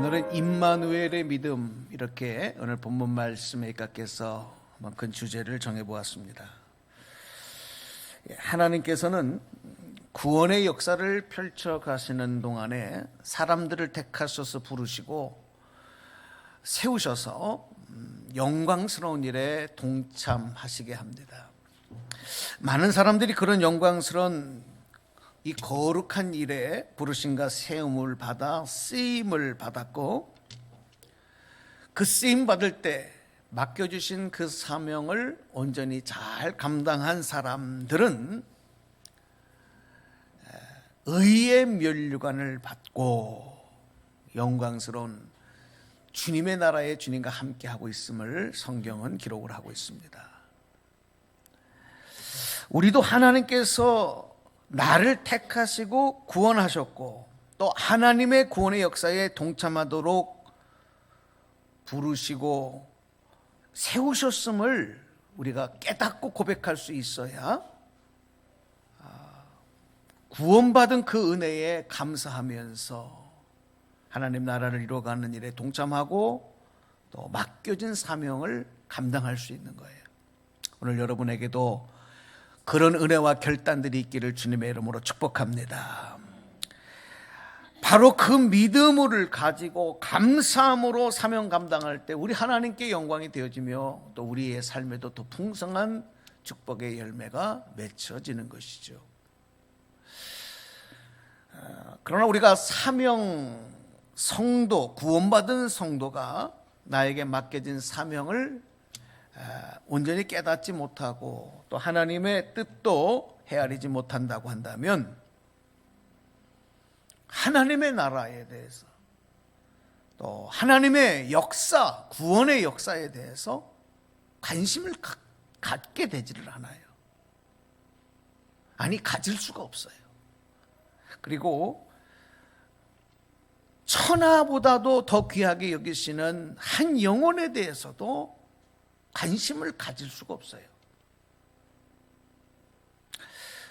오늘은 임마누엘의 믿음, 이렇게 오늘 본문 말씀에 입각해서 큰 주제를 정해보았습니다. 하나님께서는 구원의 역사를 펼쳐가시는 동안에 사람들을 택하셔서 부르시고 세우셔서 영광스러운 일에 동참하시게 합니다. 많은 사람들이 그런 영광스러운 이 거룩한 일에 부르심과 세움을 받아 쓰임을 받았고, 그 쓰임 받을 때 맡겨주신 그 사명을 온전히 잘 감당한 사람들은 의의 면류관을 받고 영광스러운 주님의 나라에 주님과 함께하고 있음을 성경은 기록을 하고 있습니다. 우리도 하나님께서 나를 택하시고 구원하셨고 또 하나님의 구원의 역사에 동참하도록 부르시고 세우셨음을 우리가 깨닫고 고백할 수 있어야 구원받은 그 은혜에 감사하면서 하나님 나라를 이루어가는 일에 동참하고 또 맡겨진 사명을 감당할 수 있는 거예요. 오늘 여러분에게도 그런 은혜와 결단들이 있기를 주님의 이름으로 축복합니다. 바로 그 믿음을 가지고 감사함으로 사명 감당할 때 우리 하나님께 영광이 되어지며 또 우리의 삶에도 더 풍성한 축복의 열매가 맺혀지는 것이죠. 그러나 우리가 사명 성도, 구원받은 성도가 나에게 맡겨진 사명을 온전히 깨닫지 못하고 또 하나님의 뜻도 헤아리지 못한다고 한다면 하나님의 나라에 대해서 또 하나님의 역사, 구원의 역사에 대해서 관심을 갖게 되지를 않아요. 아니, 가질 수가 없어요. 그리고 천하보다도 더 귀하게 여기시는 한 영혼에 대해서도 관심을 가질 수가 없어요.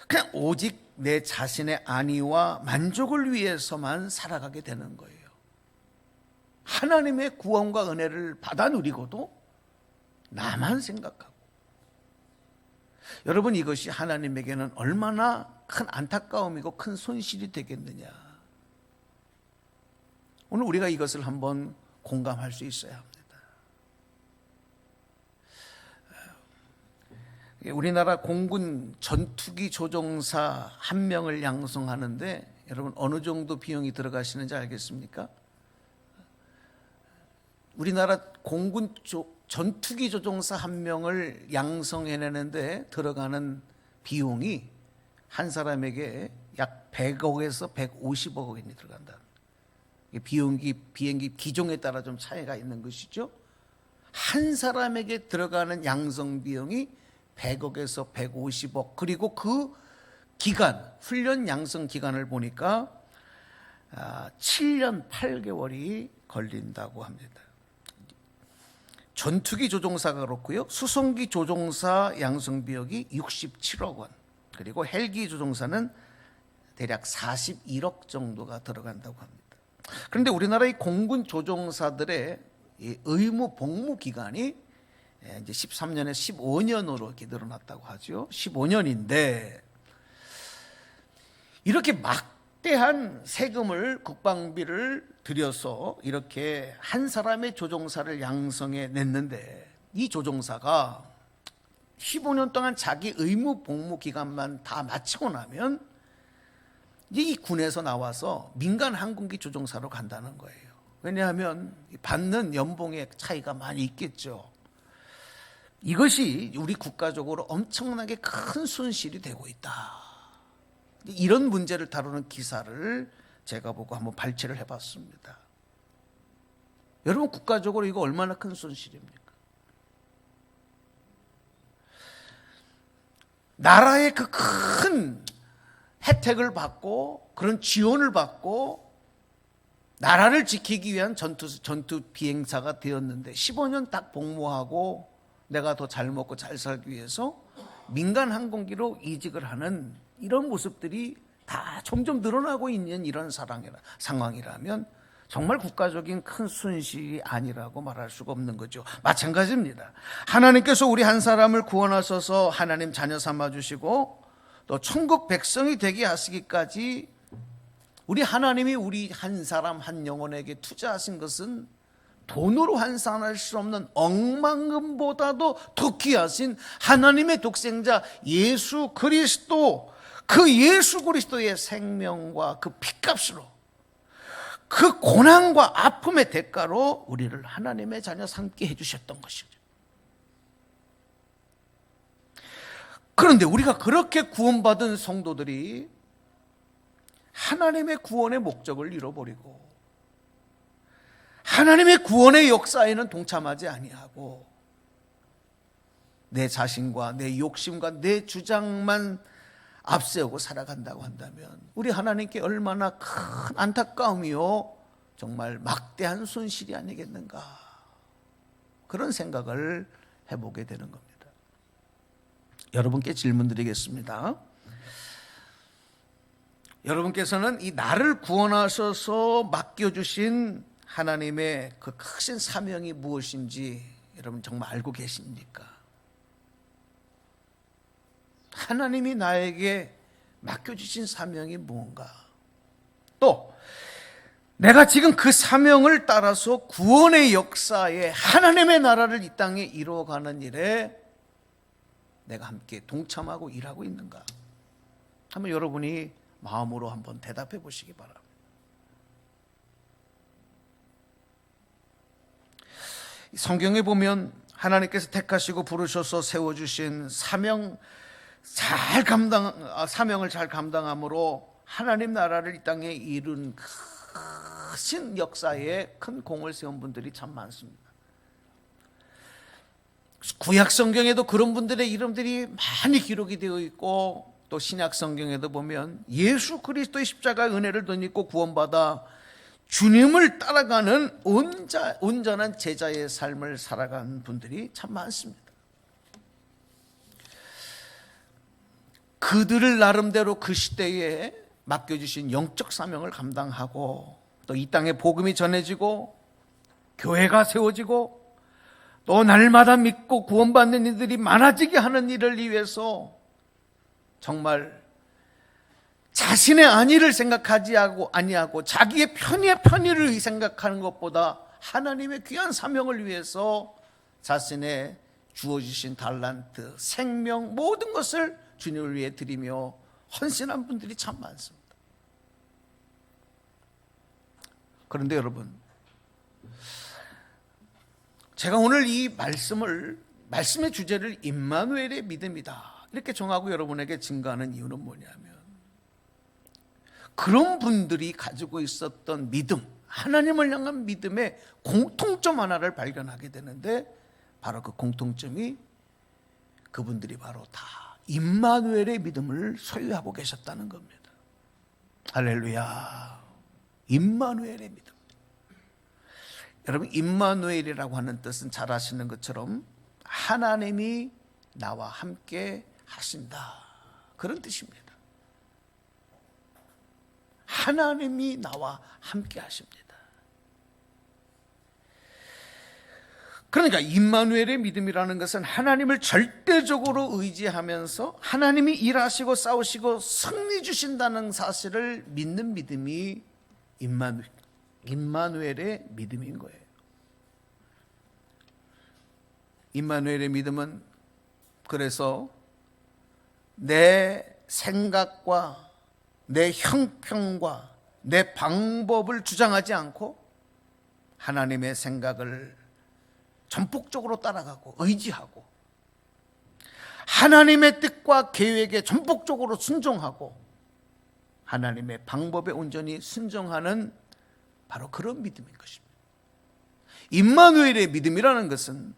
그냥 오직 내 자신의 안위와 만족을 위해서만 살아가게 되는 거예요. 하나님의 구원과 은혜를 받아 누리고도 나만 생각하고. 여러분, 이것이 하나님에게는 얼마나 큰 안타까움이고 큰 손실이 되겠느냐. 오늘 우리가 이것을 한번 공감할 수 있어야 합니다. 우리나라 공군 전투기 조종사 한 명을 양성하는데 여러분 어느 정도 비용이 들어가시는지 알겠습니까? 우리나라 공군 전투기 조종사 한 명을 양성해내는데 들어가는 비용이 한 사람에게 약 100억에서 150억 원이 들어간다. 비행기 기종에 따라 좀 차이가 있는 것이죠. 한 사람에게 들어가는 양성 비용이 100억에서 150억, 그리고 그 기간, 훈련 양성 기간을 보니까 7년 8개월이 걸린다고 합니다. 전투기 조종사가 그렇고요. 수송기 조종사 양성 비용이 67억 원, 그리고 헬기 조종사는 대략 41억 정도가 들어간다고 합니다. 그런데 우리나라의 공군 조종사들의 의무 복무 기간이 이제 13년에서 15년으로 이렇게 늘어났다고 하죠. 15년인데 이렇게 막대한 세금을, 국방비를 들여서 이렇게 한 사람의 조종사를 양성해 냈는데 이 조종사가 15년 동안 자기 의무 복무 기간만 다 마치고 나면 이제 이 군에서 나와서 민간 항공기 조종사로 간다는 거예요. 왜냐하면 받는 연봉의 차이가 많이 있겠죠. 이것이 우리 국가적으로 엄청나게 큰 손실이 되고 있다. 이런 문제를 다루는 기사를 제가 보고 한번 발췌를 해봤습니다. 여러분, 국가적으로 이거 얼마나 큰 손실입니까? 나라의 그 큰 혜택을 받고 그런 지원을 받고 나라를 지키기 위한 전투 비행사가 되었는데 15년 딱 복무하고 내가 더 잘 먹고 잘 살기 위해서 민간 항공기로 이직을 하는 이런 모습들이 다 점점 늘어나고 있는 이런 상황이라면 정말 국가적인 큰 손실이 아니라고 말할 수가 없는 거죠. 마찬가지입니다. 하나님께서 우리 한 사람을 구원하셔서 하나님 자녀 삼아주시고 또 천국 백성이 되게 하시기까지 우리 하나님이 우리 한 사람 한 영혼에게 투자하신 것은 돈으로 환산할 수 없는 억만금보다도 더 귀하신 하나님의 독생자 예수 그리스도, 그 예수 그리스도의 생명과 그 피값으로, 그 고난과 아픔의 대가로 우리를 하나님의 자녀 삼게 해주셨던 것이죠. 그런데 우리가 그렇게 구원받은 성도들이 하나님의 구원의 목적을 잃어버리고 하나님의 구원의 역사에는 동참하지 아니하고 내 자신과 내 욕심과 내 주장만 앞세우고 살아간다고 한다면 우리 하나님께 얼마나 큰 안타까움이요 정말 막대한 손실이 아니겠는가, 그런 생각을 해보게 되는 겁니다. 여러분께 질문 드리겠습니다. 여러분께서는 이 나를 구원하셔서 맡겨주신 하나님의 그 크신 사명이 무엇인지 여러분 정말 알고 계십니까? 하나님이 나에게 맡겨주신 사명이 무언가, 또 내가 지금 그 사명을 따라서 구원의 역사에 하나님의 나라를 이 땅에 이루어가는 일에 내가 함께 동참하고 일하고 있는가, 한번 여러분이 마음으로 한번 대답해 보시기 바랍니다. 성경에 보면 하나님께서 택하시고 부르셔서 세워주신 사명을 잘 감당함으로 하나님 나라를 이 땅에 이룬 크신 역사에 큰 공을 세운 분들이 참 많습니다. 구약 성경에도 그런 분들의 이름들이 많이 기록이 되어 있고, 또 신약 성경에도 보면 예수 그리스도의 십자가의 은혜를 덧입고 구원받아 주님을 따라가는 온전한 제자의 삶을 살아간 분들이 참 많습니다. 그들을 나름대로 그 시대에 맡겨주신 영적 사명을 감당하고, 또 이 땅에 복음이 전해지고 교회가 세워지고 또 날마다 믿고 구원받는 이들이 많아지게 하는 일을 위해서 정말 자신의 안위를 생각하지 아니하고 자기의 편의를 생각하는 것보다 하나님의 귀한 사명을 위해서 자신의 주어주신 달란트, 생명, 모든 것을 주님을 위해 드리며 헌신한 분들이 참 많습니다. 그런데 여러분, 제가 오늘 이 말씀의 주제를 임마누엘의 믿음이다 이렇게 정하고 여러분에게 증거하는 이유는 뭐냐면, 그런 분들이 가지고 있었던 믿음, 하나님을 향한 믿음의 공통점 하나를 발견하게 되는데, 바로 그 공통점이 그분들이 바로 다 임마누엘의 믿음을 소유하고 계셨다는 겁니다. 할렐루야. 임마누엘의 믿음. 여러분, 임마누엘이라고 하는 뜻은 잘 아시는 것처럼 하나님이 나와 함께 하신다, 그런 뜻입니다. 하나님이 나와 함께 하십니다. 그러니까 임마누엘의 믿음이라는 것은 하나님을 절대적으로 의지하면서 하나님이 일하시고 싸우시고 승리 주신다는 사실을 믿는 믿음이 임마누엘의 믿음인 거예요. 임마누엘의 믿음은 그래서 내 생각과 내 형평과 내 방법을 주장하지 않고 하나님의 생각을 전폭적으로 따라가고 의지하고 하나님의 뜻과 계획에 전폭적으로 순종하고 하나님의 방법에 온전히 순종하는 바로 그런 믿음인 것입니다. 임마누엘의 믿음이라는 것은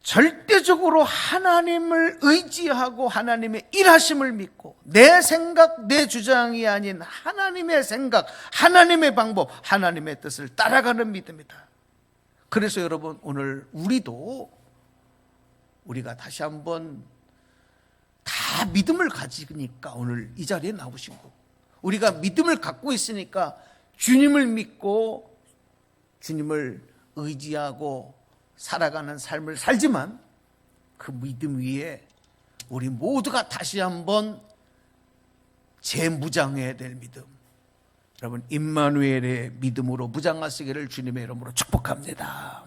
절대적으로 하나님을 의지하고 하나님의 일하심을 믿고 내 생각, 내 주장이 아닌 하나님의 생각, 하나님의 방법, 하나님의 뜻을 따라가는 믿음이다. 그래서 여러분, 오늘 우리가 다시 한번 다 믿음을 가지니까 오늘 이 자리에 나오신 거고, 우리가 믿음을 갖고 있으니까 주님을 믿고 주님을 의지하고 살아가는 삶을 살지만 그 믿음 위에 우리 모두가 다시 한번 재무장해야 될 믿음, 여러분 임마누엘의 믿음으로 무장하시기를 주님의 이름으로 축복합니다.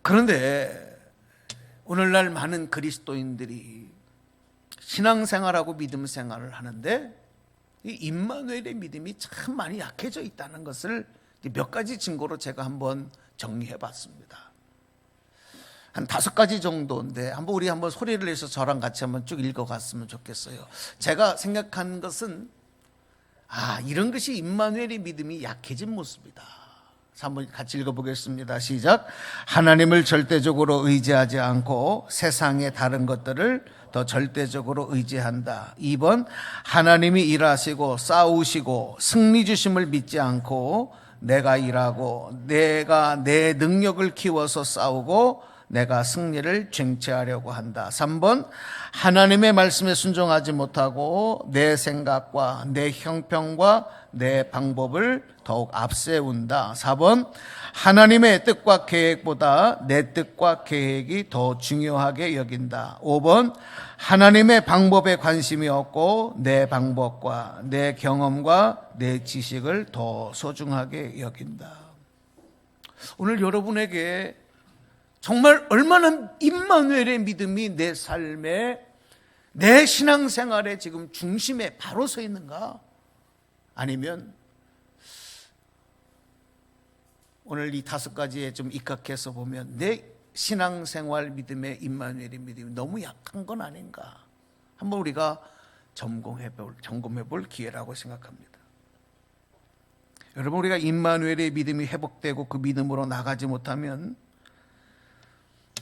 그런데 오늘날 많은 그리스도인들이 신앙생활하고 믿음 생활을 하는데 이 임마누엘의 믿음이 참 많이 약해져 있다는 것을 몇 가지 증거로 제가 한번 정리해 봤습니다. 한 5가지 정도인데 우리 한번 소리를 내서 저랑 같이 한번 쭉 읽어갔으면 좋겠어요. 제가 생각한 것은 이런 것이 임마누엘의 믿음이 약해진 모습이다. 그래서 한번 같이 읽어보겠습니다. 시작. 하나님을 절대적으로 의지하지 않고 세상의 다른 것들을 더 절대적으로 의지한다. 2번, 하나님이 일하시고 싸우시고 승리 주심을 믿지 않고 내가 일하고 내가 내 능력을 키워서 싸우고 내가 승리를 쟁취하려고 한다. 3번, 하나님의 말씀에 순종하지 못하고 내 생각과 내 형평과 내 방법을 더욱 앞세운다. 4번, 하나님의 뜻과 계획보다 내 뜻과 계획이 더 중요하게 여긴다. 5번, 하나님의 방법에 관심이 없고 내 방법과 내 경험과 내 지식을 더 소중하게 여긴다. 오늘 여러분에게 정말 얼마나 임마누엘의 믿음이 내 삶에, 내 신앙생활의 지금 중심에 바로 서 있는가? 아니면 오늘 이 5가지에 좀 입각해서 보면 내 신앙생활 믿음의 임마누엘의 믿음이 너무 약한 건 아닌가? 한번 우리가 점검해 볼 기회라고 생각합니다. 여러분, 우리가 임마누엘의 믿음이 회복되고 그 믿음으로 나가지 못하면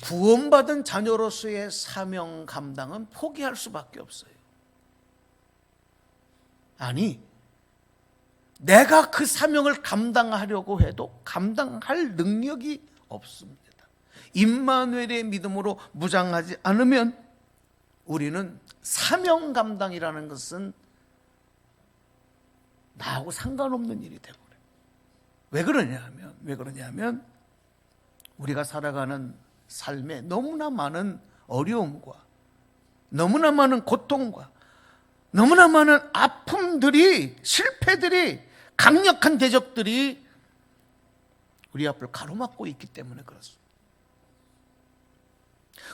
구원받은 자녀로서의 사명 감당은 포기할 수밖에 없어요. 아니, 내가 그 사명을 감당하려고 해도 감당할 능력이 없습니다. 임마누엘의 믿음으로 무장하지 않으면 우리는 사명 감당이라는 것은 나하고 상관없는 일이 되버려요. 왜 그러냐면 우리가 살아가는 삶에 너무나 많은 어려움과 너무나 많은 고통과 너무나 많은 아픔들이, 실패들이, 강력한 대적들이 우리 앞을 가로막고 있기 때문에 그렇습니다.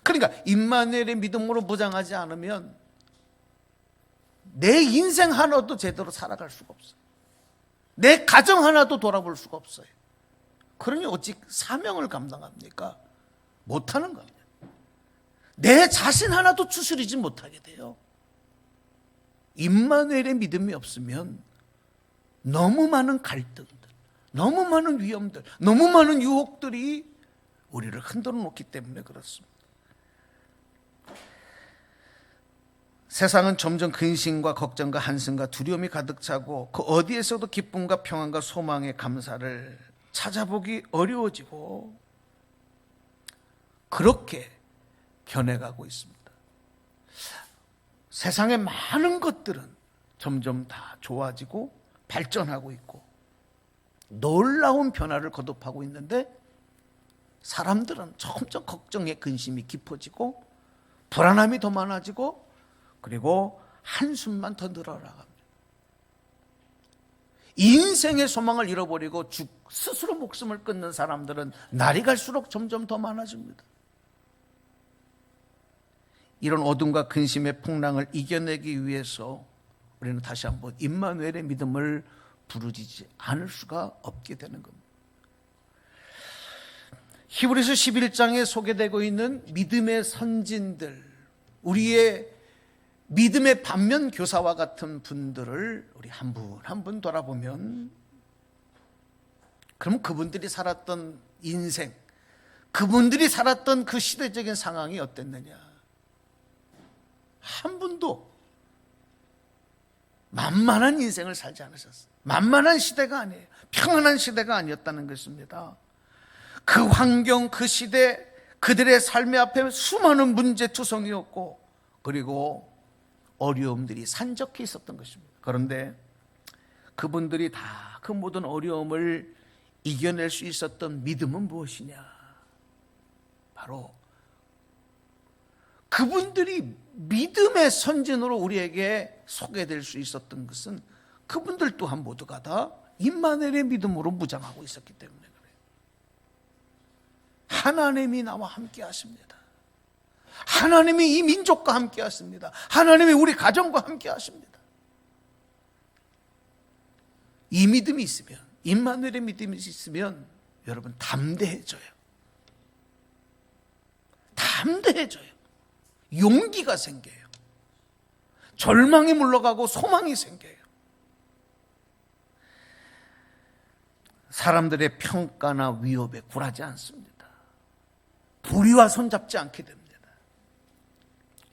그러니까 임마누엘의 믿음으로 무장하지 않으면 내 인생 하나도 제대로 살아갈 수가 없어요. 내 가정 하나도 돌아볼 수가 없어요. 그러니 어찌 사명을 감당합니까? 못하는 겁니다. 내 자신 하나도 추스리지 못하게 돼요. 임마누엘의 믿음이 없으면 너무 많은 갈등들, 너무 많은 위험들, 너무 많은 유혹들이 우리를 흔들어 놓기 때문에 그렇습니다. 세상은 점점 근심과 걱정과 한심과 두려움이 가득 차고 그 어디에서도 기쁨과 평안과 소망의 감사를 찾아보기 어려워지고 그렇게 변해가고 있습니다. 세상의 많은 것들은 점점 다 좋아지고 발전하고 있고 놀라운 변화를 거듭하고 있는데 사람들은 점점 걱정의 근심이 깊어지고 불안함이 더 많아지고 그리고 한숨만 더 늘어나갑니다. 인생의 소망을 잃어버리고 스스로 목숨을 끊는 사람들은 날이 갈수록 점점 더 많아집니다. 이런 어둠과 근심의 풍랑을 이겨내기 위해서 우리는 다시 한번 임마누엘의 믿음을 부르짖지 않을 수가 없게 되는 겁니다. 히브리서 11장에 소개되고 있는 믿음의 선진들, 우리의 믿음의 반면 교사와 같은 분들을 우리 한 분 한 분 돌아보면 그럼 그분들이 살았던 인생, 그분들이 살았던 그 시대적인 상황이 어땠느냐? 한 분도 만만한 인생을 살지 않으셨어요. 만만한 시대가 아니에요. 평안한 시대가 아니었다는 것입니다. 그 환경, 그 시대, 그들의 삶의 앞에 수많은 문제투성이었고 그리고 어려움들이 산적해 있었던 것입니다. 그런데 그분들이 다 그 모든 어려움을 이겨낼 수 있었던 믿음은 무엇이냐? 바로 그분들이 믿음의 선진으로 우리에게 소개될 수 있었던 것은 그분들 또한 모두가 다 임마누엘의 믿음으로 무장하고 있었기 때문에 그래요. 하나님이 나와 함께 하십니다. 하나님이 이 민족과 함께 하십니다. 하나님이 우리 가정과 함께 하십니다. 이 믿음이 있으면, 임마누엘의 믿음이 있으면 여러분 담대해져요. 담대해져요. 용기가 생겨요. 절망이 물러가고 소망이 생겨요. 사람들의 평가나 위협에 굴하지 않습니다. 불의와 손잡지 않게 됩니다.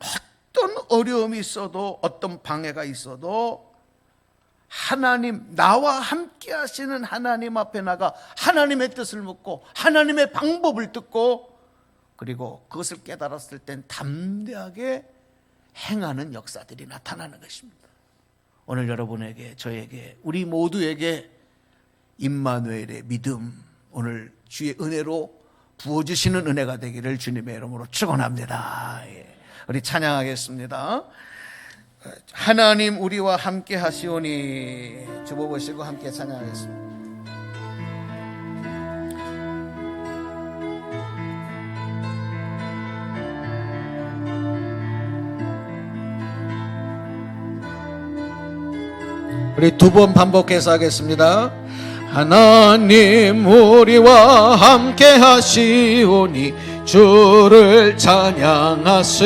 어떤 어려움이 있어도, 어떤 방해가 있어도 하나님, 나와 함께 하시는 하나님 앞에 나가 하나님의 뜻을 묻고 하나님의 방법을 듣고, 그리고 그것을 깨달았을 땐 담대하게 행하는 역사들이 나타나는 것입니다. 오늘 여러분에게, 저에게, 우리 모두에게 임마누엘의 믿음, 오늘 주의 은혜로 부어주시는 은혜가 되기를 주님의 이름으로 축원합니다. 우리 찬양하겠습니다. 하나님 우리와 함께 하시오니, 주보 보시고 함께 찬양하겠습니다. 우리 두 번 반복해서 하겠습니다. 하나님 우리와 함께 하시오니 주를 찬양하세.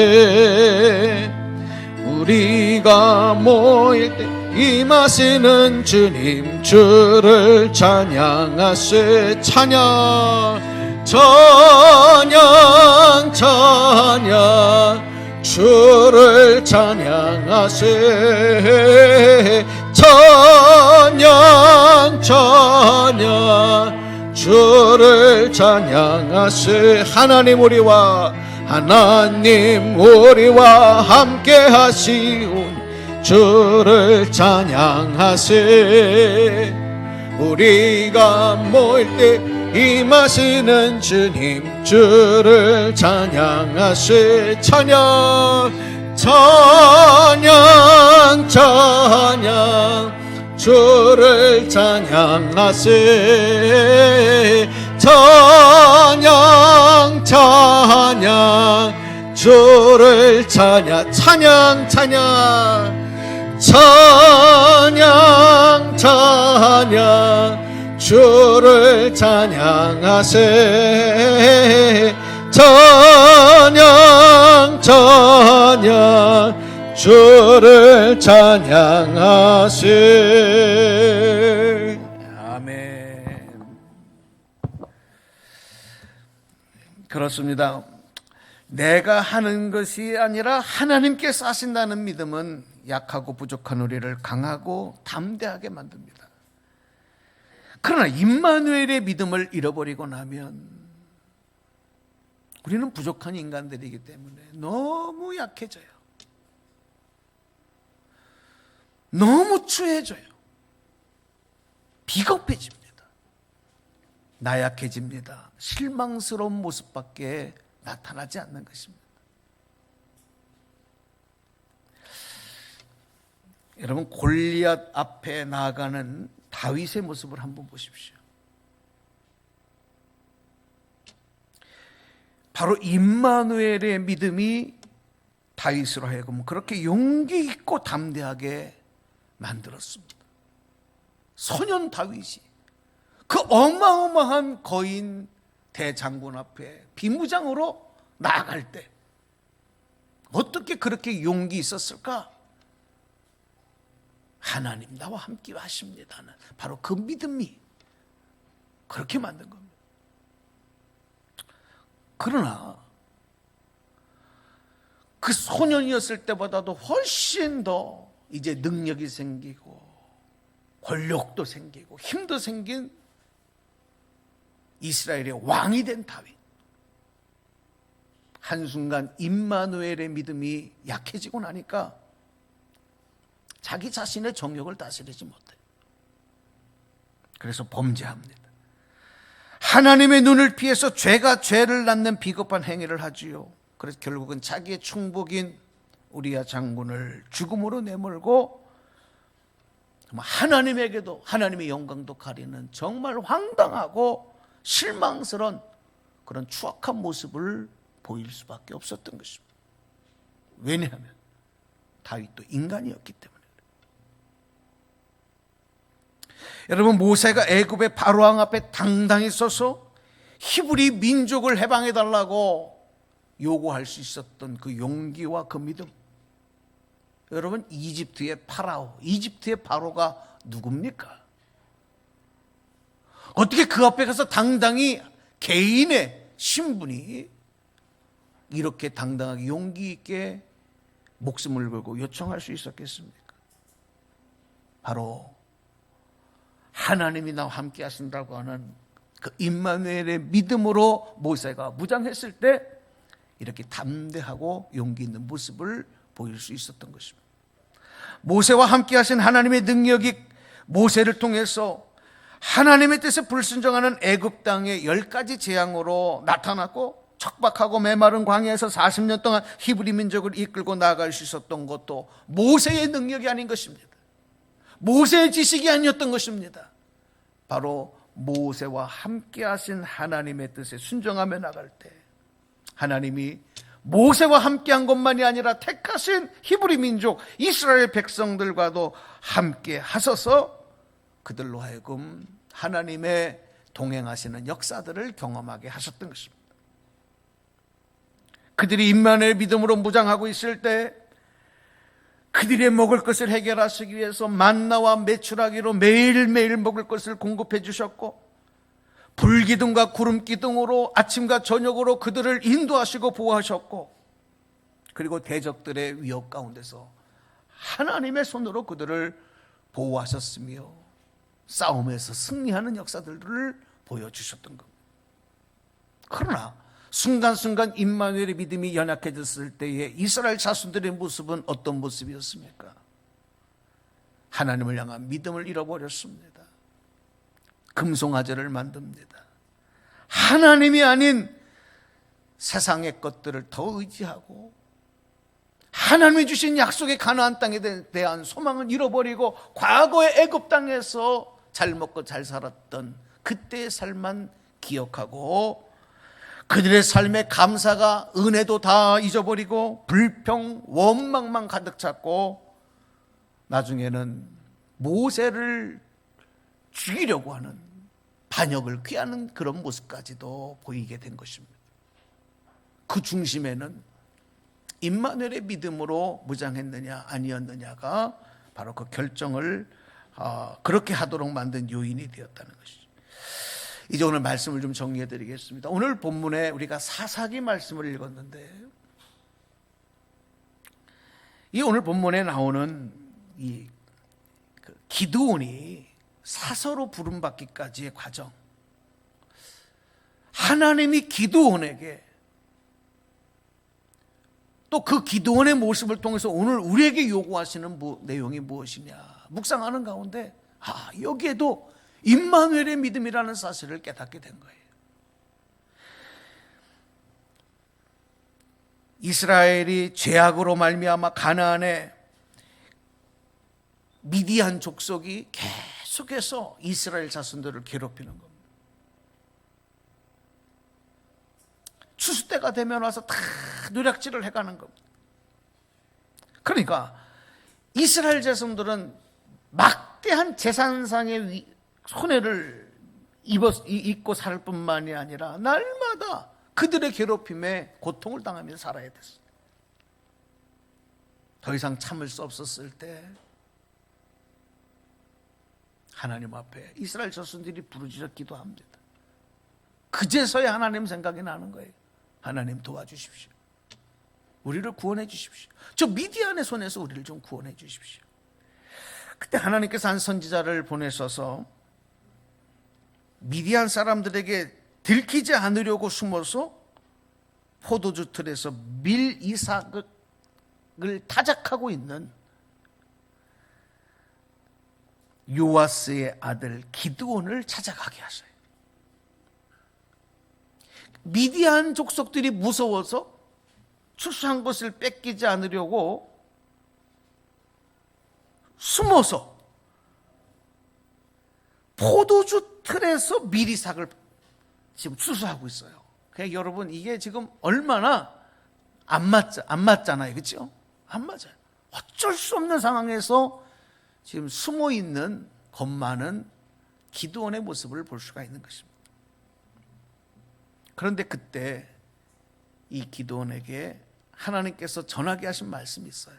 우리가 모일 때 임하시는 주님 주를 찬양하세. 찬양 찬양 찬양 주를 찬양하세. 찬양 찬양 주를 찬양하세. 하나님 우리와 함께 하시오니 주를 찬양하세. 우리가 모일 때 임하시는 주님 주를 찬양하세. 찬양 찬양 찬양 주를 찬양하세. 찬양 찬양 주를 찬양 찬양 찬양 주를 찬양하세. 찬양 찬양 주를 찬양하세. 아멘. 그렇습니다. 내가 하는 것이 아니라 하나님께서 하신다는 믿음은 약하고 부족한 우리를 강하고 담대하게 만듭니다. 그러나 임마누엘의 믿음을 잃어버리고 나면 우리는 부족한 인간들이기 때문에 너무 약해져요. 너무 추해져요. 비겁해집니다. 나약해집니다. 실망스러운 모습밖에 나타나지 않는 것입니다. 여러분, 골리앗 앞에 나아가는 다윗의 모습을 한번 보십시오. 바로 임마누엘의 믿음이 다윗으로 하여금 그렇게 용기 있고 담대하게 만들었습니다. 소년 다윗이 그 어마어마한 거인 대장군 앞에 비무장으로 나아갈 때 어떻게 그렇게 용기 있었을까? 하나님 나와 함께 하십니다는 바로 그 믿음이 그렇게 만든 겁니다. 그러나 그 소년이었을 때보다도 훨씬 더 이제 능력이 생기고 권력도 생기고 힘도 생긴 이스라엘의 왕이 된 다윗. 한순간 임마누엘의 믿음이 약해지고 나니까 자기 자신의 정욕을 다스리지 못해요. 그래서 범죄합니다. 하나님의 눈을 피해서 죄가 죄를 낳는 비겁한 행위를 하지요. 그래서 결국은 자기의 충복인 우리야 장군을 죽음으로 내몰고 하나님에게도 하나님의 영광도 가리는 정말 황당하고 실망스러운 그런 추악한 모습을 보일 수밖에 없었던 것입니다. 왜냐하면 다윗도 인간이었기 때문에. 여러분, 모세가 애굽의 바로왕 앞에 당당히 서서 히브리 민족을 해방해달라고 요구할 수 있었던 그 용기와 그 믿음. 여러분, 이집트의 파라오, 이집트의 바로가 누굽니까? 어떻게 그 앞에 가서 당당히 개인의 신분이 이렇게 당당하게 용기 있게 목숨을 걸고 요청할 수 있었겠습니까? 바로 하나님이 나와 함께 하신다고 하는 그 임마누엘의 믿음으로 모세가 무장했을 때 이렇게 담대하고 용기 있는 모습을 보일 수 있었던 것입니다. 모세와 함께 하신 하나님의 능력이 모세를 통해서 하나님의 뜻에 불순종하는 애굽 땅의 10가지 재앙으로 나타났고, 척박하고 메마른 광야에서 40년 동안 히브리 민족을 이끌고 나아갈 수 있었던 것도 모세의 능력이 아닌 것입니다. 모세의 지식이 아니었던 것입니다. 바로 모세와 함께 하신 하나님의 뜻에 순종하며 나갈 때 하나님이 모세와 함께한 것만이 아니라 택하신 히브리 민족 이스라엘 백성들과도 함께 하셔서 그들로 하여금 하나님의 동행하시는 역사들을 경험하게 하셨던 것입니다. 그들이 임마누엘 믿음으로 무장하고 있을 때 그들의 먹을 것을 해결하시기 위해서 만나와 메추라기로 매일매일 먹을 것을 공급해 주셨고, 불기둥과 구름기둥으로 아침과 저녁으로 그들을 인도하시고 보호하셨고, 그리고 대적들의 위협 가운데서 하나님의 손으로 그들을 보호하셨으며 싸움에서 승리하는 역사들을 보여주셨던 겁니다. 그러나 순간순간 임마누엘의 믿음이 연약해졌을 때에 이스라엘 자손들의 모습은 어떤 모습이었습니까? 하나님을 향한 믿음을 잃어버렸습니다. 금송아지를 만듭니다. 하나님이 아닌 세상의 것들을 더 의지하고 하나님이 주신 약속의 가나안 땅에 대한 소망을 잃어버리고 과거의 애굽 땅에서 잘 먹고 잘 살았던 그때의 삶만 기억하고 그들의 삶의 감사가 은혜도 다 잊어버리고 불평, 원망만 가득 찼고 나중에는 모세를 죽이려고 하는 반역을 꾀하는 그런 모습까지도 보이게 된 것입니다. 그 중심에는 임마누엘의 믿음으로 무장했느냐 아니었느냐가 바로 그 결정을 그렇게 하도록 만든 요인이 되었다는 것이죠. 이제 오늘 말씀을 좀 정리해 드리겠습니다. 오늘 본문에 우리가 사사기 말씀을 읽었는데 이 오늘 본문에 나오는 이 기드온이 사서로 부름받기까지의 과정, 하나님이 기드온에게 또 그 기드온의 모습을 통해서 오늘 우리에게 요구하시는 내용이 무엇이냐 묵상하는 가운데 여기에도 임마누엘의 믿음이라는 사실을 깨닫게 된 거예요. 이스라엘이 죄악으로 말미암아 가나안에 미디안 족속이 계속해서 이스라엘 자손들을 괴롭히는 겁니다. 추수 때가 되면 와서 다 노략질을 해가는 겁니다. 그러니까 이스라엘 자손들은 막대한 재산상의 손해를 입고 살 뿐만이 아니라 날마다 그들의 괴롭힘에 고통을 당하며 살아야 됐어요. 더 이상 참을 수 없었을 때 하나님 앞에 이스라엘 자손들이 부르짖어 기도합니다. 그제서야 하나님 생각이 나는 거예요. 하나님 도와주십시오. 우리를 구원해 주십시오. 저 미디안의 손에서 우리를 좀 구원해 주십시오. 그때 하나님께서 한 선지자를 보내셔서 미디안 사람들에게 들키지 않으려고 숨어서 포도주 틀에서 밀 이삭을 타작하고 있는 요아스의 아들 기드온을 찾아가게 하셔요. 미디안 족속들이 무서워서 추수한 것을 뺏기지 않으려고 숨어서 포도주 틀에서 미리삭을 지금 추수하고 있어요. 그러니까 여러분, 이게 지금 얼마나 안 맞잖아요. 그렇죠? 안 맞아요. 어쩔 수 없는 상황에서 지금 숨어 있는 겁 많은 기드온의 모습을 볼 수가 있는 것입니다. 그런데 그때 이 기드온에게 하나님께서 전하게 하신 말씀이 있어요.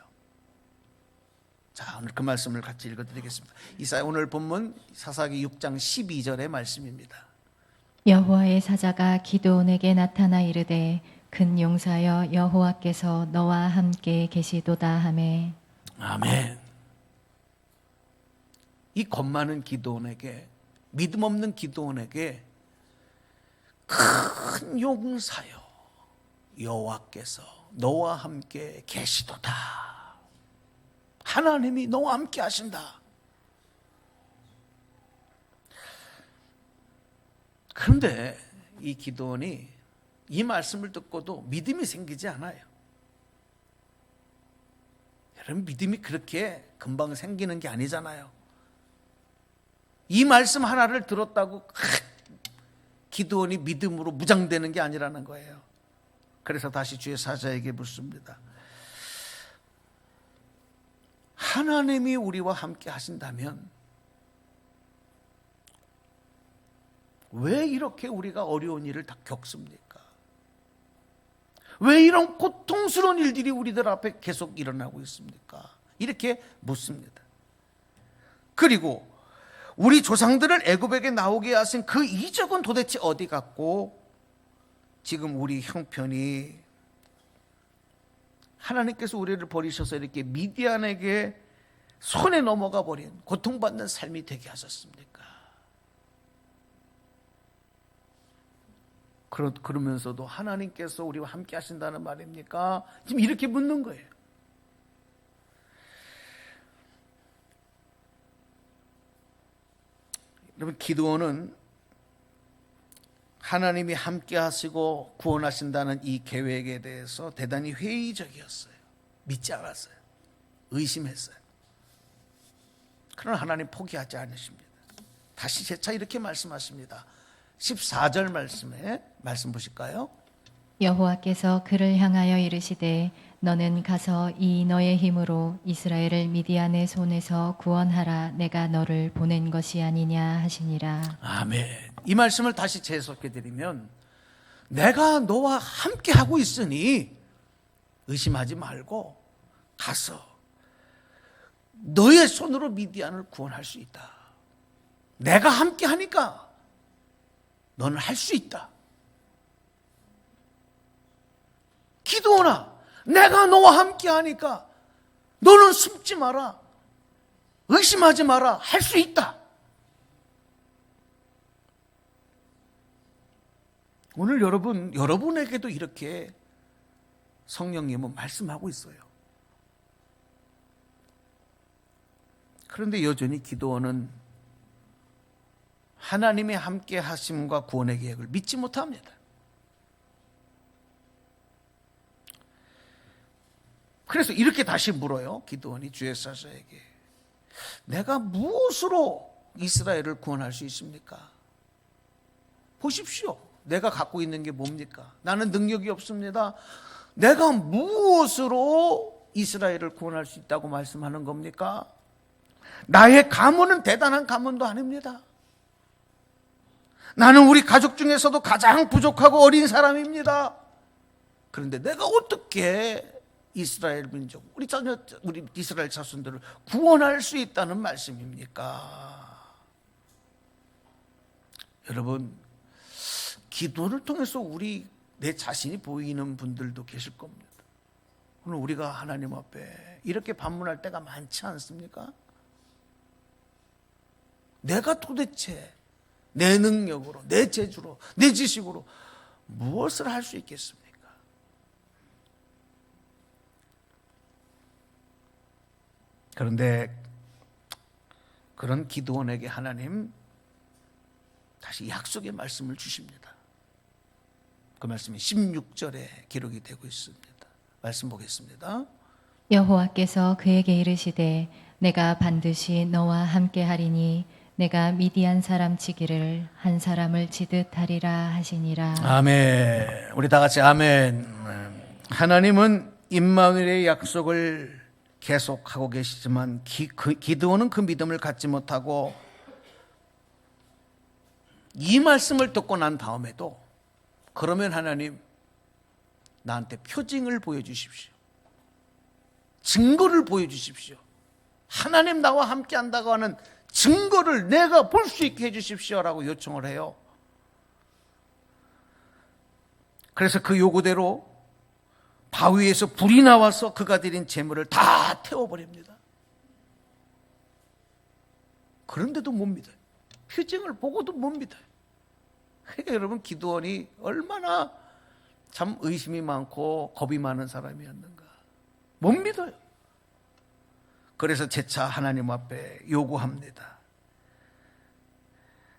자, 오늘 그 말씀을 같이 읽어드리겠습니다. 이사야 오늘 본문 사사기 6장 12절의 말씀입니다. 여호와의 사자가 기드온에게 나타나 이르되 큰 용사여 여호와께서 너와 함께 계시도다 하매. 아멘. 이 겁 많은 기드온에게, 믿음 없는 기드온에게 큰 용사여 여호와께서 너와 함께 계시도다. 하나님이 너와 함께 하신다. 그런데 이 기드온이 이 말씀을 듣고도 믿음이 생기지 않아요. 여러분, 믿음이 그렇게 금방 생기는 게 아니잖아요. 이 말씀 하나를 들었다고 기드온이 믿음으로 무장되는 게 아니라는 거예요. 그래서 다시 주의 사자에게 묻습니다. 하나님이 우리와 함께 하신다면 왜 이렇게 우리가 어려운 일을 다 겪습니까? 왜 이런 고통스러운 일들이 우리들 앞에 계속 일어나고 있습니까? 이렇게 묻습니다. 그리고 우리 조상들을 애굽에게 나오게 하신 그 이적은 도대체 어디 갔고 지금 우리 형편이 하나님께서 우리를 버리셔서 이렇게 미디안에게 손에 넘어가 버린 고통받는 삶이 되게 하셨습니까? 그러면서도 하나님께서 우리와 함께 하신다는 말입니까? 지금 이렇게 묻는 거예요. 여러분, 기드온은 하나님이 함께 하시고 구원하신다는 이 계획에 대해서 대단히 회의적이었어요. 믿지 않았어요. 의심했어요. 그러나 하나님 포기하지 않으십니다. 다시 재차 이렇게 말씀하십니다. 14절 말씀에 말씀 보실까요? 여호와께서 그를 향하여 이르시되 너는 가서 이 너의 힘으로 이스라엘을 미디안의 손에서 구원하라. 내가 너를 보낸 것이 아니냐 하시니라. 아멘. 이 말씀을 다시 재해석해 드리면, 내가 너와 함께 하고 있으니 의심하지 말고 가서 너의 손으로 미디안을 구원할 수 있다. 내가 함께 하니까 너는 할 수 있다. 기드온아, 내가 너와 함께 하니까 너는 숨지 마라. 의심하지 마라. 할 수 있다. 오늘 여러분에게도 이렇게 성령님은 말씀하고 있어요. 그런데 여전히 기드온은 하나님의 함께 하심과 구원의 계획을 믿지 못합니다. 그래서 이렇게 다시 물어요. 기드온이 주의 사자에게, 내가 무엇으로 이스라엘을 구원할 수 있습니까? 보십시오. 내가 갖고 있는 게 뭡니까? 나는 능력이 없습니다. 내가 무엇으로 이스라엘을 구원할 수 있다고 말씀하는 겁니까? 나의 가문은 대단한 가문도 아닙니다. 나는 우리 가족 중에서도 가장 부족하고 어린 사람입니다. 그런데 내가 어떻게 이스라엘 민족, 우리 이스라엘 자손들을 구원할 수 있다는 말씀입니까? 여러분, 기도를 통해서 내 자신이 보이는 분들도 계실 겁니다. 오늘 우리가 하나님 앞에 이렇게 반문할 때가 많지 않습니까? 내가 도대체 내 능력으로, 내 재주로, 내 지식으로 무엇을 할 수 있겠습니까? 그런데 그런 기드온에게 하나님 다시 약속의 말씀을 주십니다. 그 말씀이 16절에 기록이 되고 있습니다. 말씀 보겠습니다. 여호와께서 그에게 이르시되 내가 반드시 너와 함께 하리니 내가 미디안 사람 치기를 한 사람을 치듯 하리라 하시니라. 아멘. 우리 다 같이 아멘. 하나님은 임마누엘의 약속을 계속하고 계시지만 기드온은 그 믿음을 갖지 못하고 이 말씀을 듣고 난 다음에도 그러면 하나님 나한테 표징을 보여주십시오. 증거를 보여주십시오. 하나님 나와 함께 한다고 하는 증거를 내가 볼 수 있게 해주십시오라고 요청을 해요. 그래서 그 요구대로 바위에서 불이 나와서 그가 드린 재물을 다 태워버립니다. 그런데도 못 믿어요. 표징을 보고도 못 믿어요. 그러니까 여러분 기드온이 얼마나 참 의심이 많고 겁이 많은 사람이었는가. 못 믿어요. 그래서 재차 하나님 앞에 요구합니다.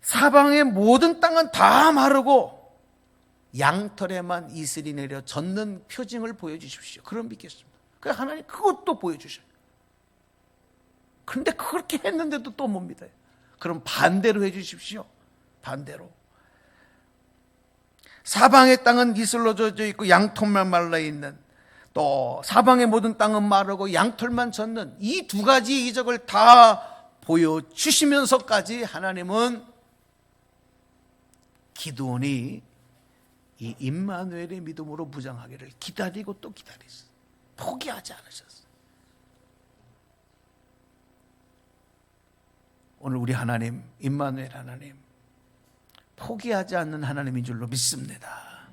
사방의 모든 땅은 다 마르고 양털에만 이슬이 내려 젖는 표징을 보여주십시오. 그럼 믿겠습니다. 그래서 하나님 그것도 보여주셔요. 그런데 그렇게 했는데도 또 못 믿어요. 그럼 반대로 해주십시오. 반대로. 사방의 땅은 이슬로 젖어 있고 양털만 말라 있는, 또 사방의 모든 땅은 마르고 양털만 젖는 이 두 가지 이적을 다 보여주시면서까지 하나님은 기드온이 이 임마누엘의 믿음으로 무장하기를 기다리고 또 기다렸어요. 포기하지 않으셨어요. 오늘 우리 하나님, 임마누엘 하나님, 포기하지 않는 하나님인 줄로 믿습니다.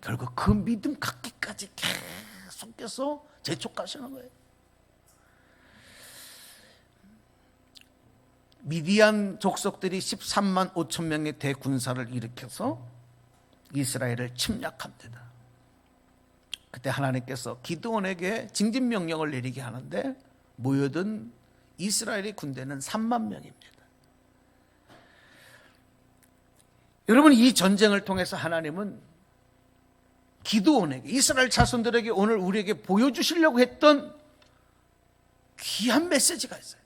결국 그 믿음 갖기까지 계속해서 재촉하시는 거예요. 미디안 족속들이 13만 5천 명의 대군사를 일으켜서 이스라엘을 침략합니다. 그때 하나님께서 기드온에게 징집명령을 내리게 하는데 모여든 이스라엘의 군대는 3만 명입니다. 여러분, 이 전쟁을 통해서 하나님은 기드온에게, 이스라엘 자손들에게 오늘 우리에게 보여주시려고 했던 귀한 메시지가 있어요.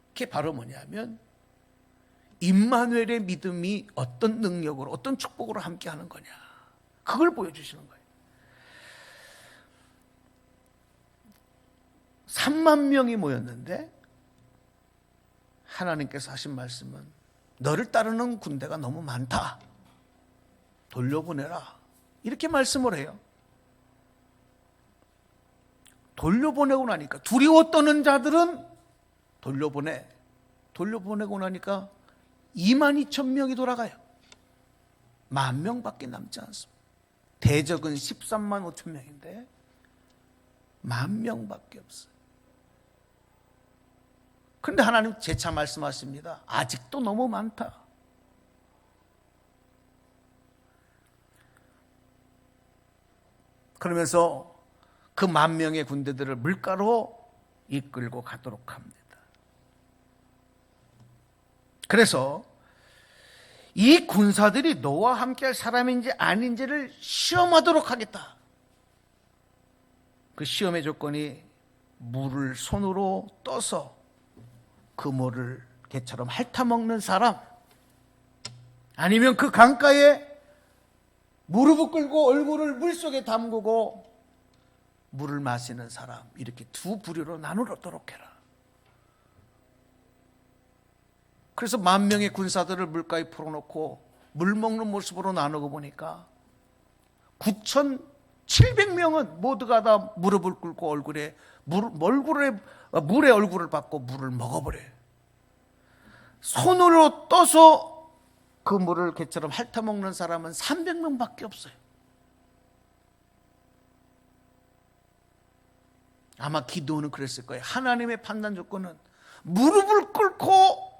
그게 바로 뭐냐면 임마누엘의 믿음이 어떤 능력으로, 어떤 축복으로 함께하는 거냐, 그걸 보여주시는 거예요. 3만 명이 모였는데 하나님께서 하신 말씀은 너를 따르는 군대가 너무 많다, 돌려보내라, 이렇게 말씀을 해요. 돌려보내고 나니까 두려워 떠는 자들은 돌려보내고 나니까 22,000명이 돌아가요. 10,000명밖에 남지 않습니다. 대적은 13만 5천 명인데 10,000명밖에 없어요. 그런데 하나님 재차 말씀하십니다. 아직도 너무 많다. 그러면서 그 10,000명의 군대들을 물가로 이끌고 가도록 합니다. 그래서 이 군사들이 너와 함께할 사람인지 아닌지를 시험하도록 하겠다. 그 시험의 조건이 물을 손으로 떠서 그 물을 개처럼 핥아먹는 사람, 아니면 그 강가에 무릎을 꿇고 얼굴을 물속에 담그고 물을 마시는 사람, 이렇게 두 부류로 나누도록 해라. 그래서 10,000명의 군사들을 물가에 풀어놓고 물 먹는 모습으로 나누고 보니까 9,700명은 모두가 다 무릎을 꿇고 물에 얼굴을 받고 물을 먹어버려요. 손으로 떠서 그 물을 개처럼 핥아먹는 사람은 300명밖에 없어요. 아마 기드온은 그랬을 거예요. 하나님의 판단 조건은 무릎을 꿇고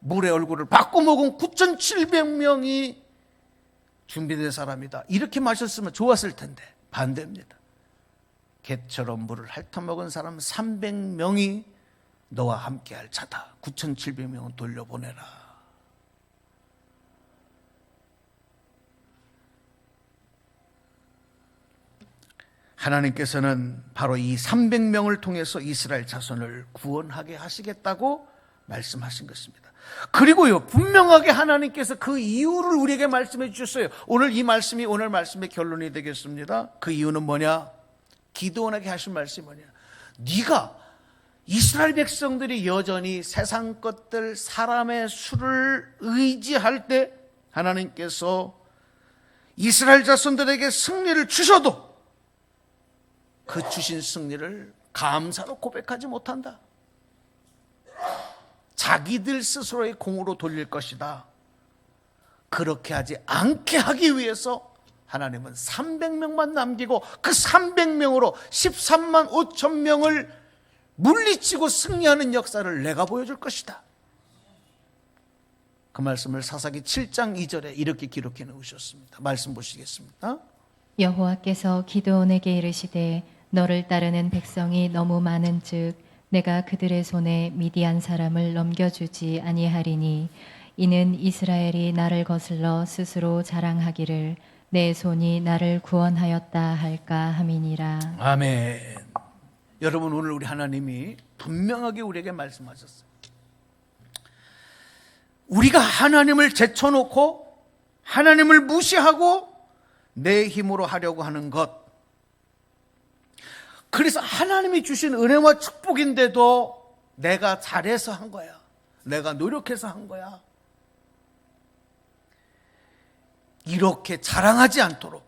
물에 얼굴을 받고 먹은 9,700명이 준비된 사람이다, 이렇게 마셨으면 좋았을 텐데 반대입니다. 개처럼 물을 핥아먹은 사람 300명이 너와 함께할 자다. 9,700명은 돌려보내라. 하나님께서는 바로 이 300명을 통해서 이스라엘 자손을 구원하게 하시겠다고 말씀하신 것입니다. 그리고요, 분명하게 하나님께서 그 이유를 우리에게 말씀해 주셨어요. 오늘 이 말씀이 오늘 말씀의 결론이 되겠습니다. 그 이유는 뭐냐? 기드온에게 하신 말씀이 뭐냐? 네가 이스라엘 백성들이 여전히 세상 것들, 사람의 수를 의지할 때 하나님께서 이스라엘 자손들에게 승리를 주셔도 그 주신 승리를 감사로 고백하지 못한다. 자기들 스스로의 공으로 돌릴 것이다. 그렇게 하지 않게 하기 위해서 하나님은 300명만 남기고 그 300명으로 13만 5천 명을 물리치고 승리하는 역사를 내가 보여줄 것이다. 그 말씀을 사사기 7장 2절에 이렇게 기록해 놓으셨습니다. 말씀 보시겠습니다. 여호와께서 기드온에게 이르시되 너를 따르는 백성이 너무 많은즉 내가 그들의 손에 미디안 사람을 넘겨주지 아니하리니 이는 이스라엘이 나를 거슬러 스스로 자랑하기를 내 손이 나를 구원하였다 할까 함이니라. 아멘. 여러분, 오늘 우리 하나님이 분명하게 우리에게 말씀하셨어요. 우리가 하나님을 제쳐놓고 하나님을 무시하고 내 힘으로 하려고 하는 것, 그래서 하나님이 주신 은혜와 축복인데도 내가 잘해서 한 거야, 내가 노력해서 한 거야, 이렇게 자랑하지 않도록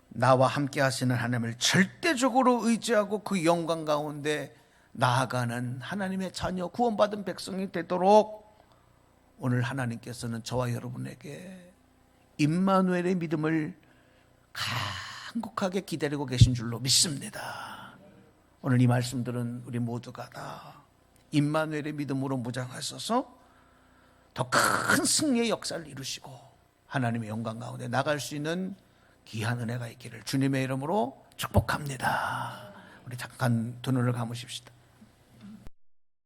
나와 함께 하시는 하나님을 절대적으로 의지하고 그 영광 가운데 나아가는 하나님의 자녀, 구원받은 백성이 되도록 오늘 하나님께서는 저와 여러분에게 임마누엘의 믿음을 간곡하게 기다리고 계신 줄로 믿습니다. 오늘 이 말씀들은 우리 모두가 다 임마누엘의 믿음으로 무장하셔서 더 큰 승리의 역사를 이루시고 하나님의 영광 가운데 나갈 수 있는 귀한 은혜가 있기를 주님의 이름으로 축복합니다. 우리 잠깐 두 눈을 감으십시다.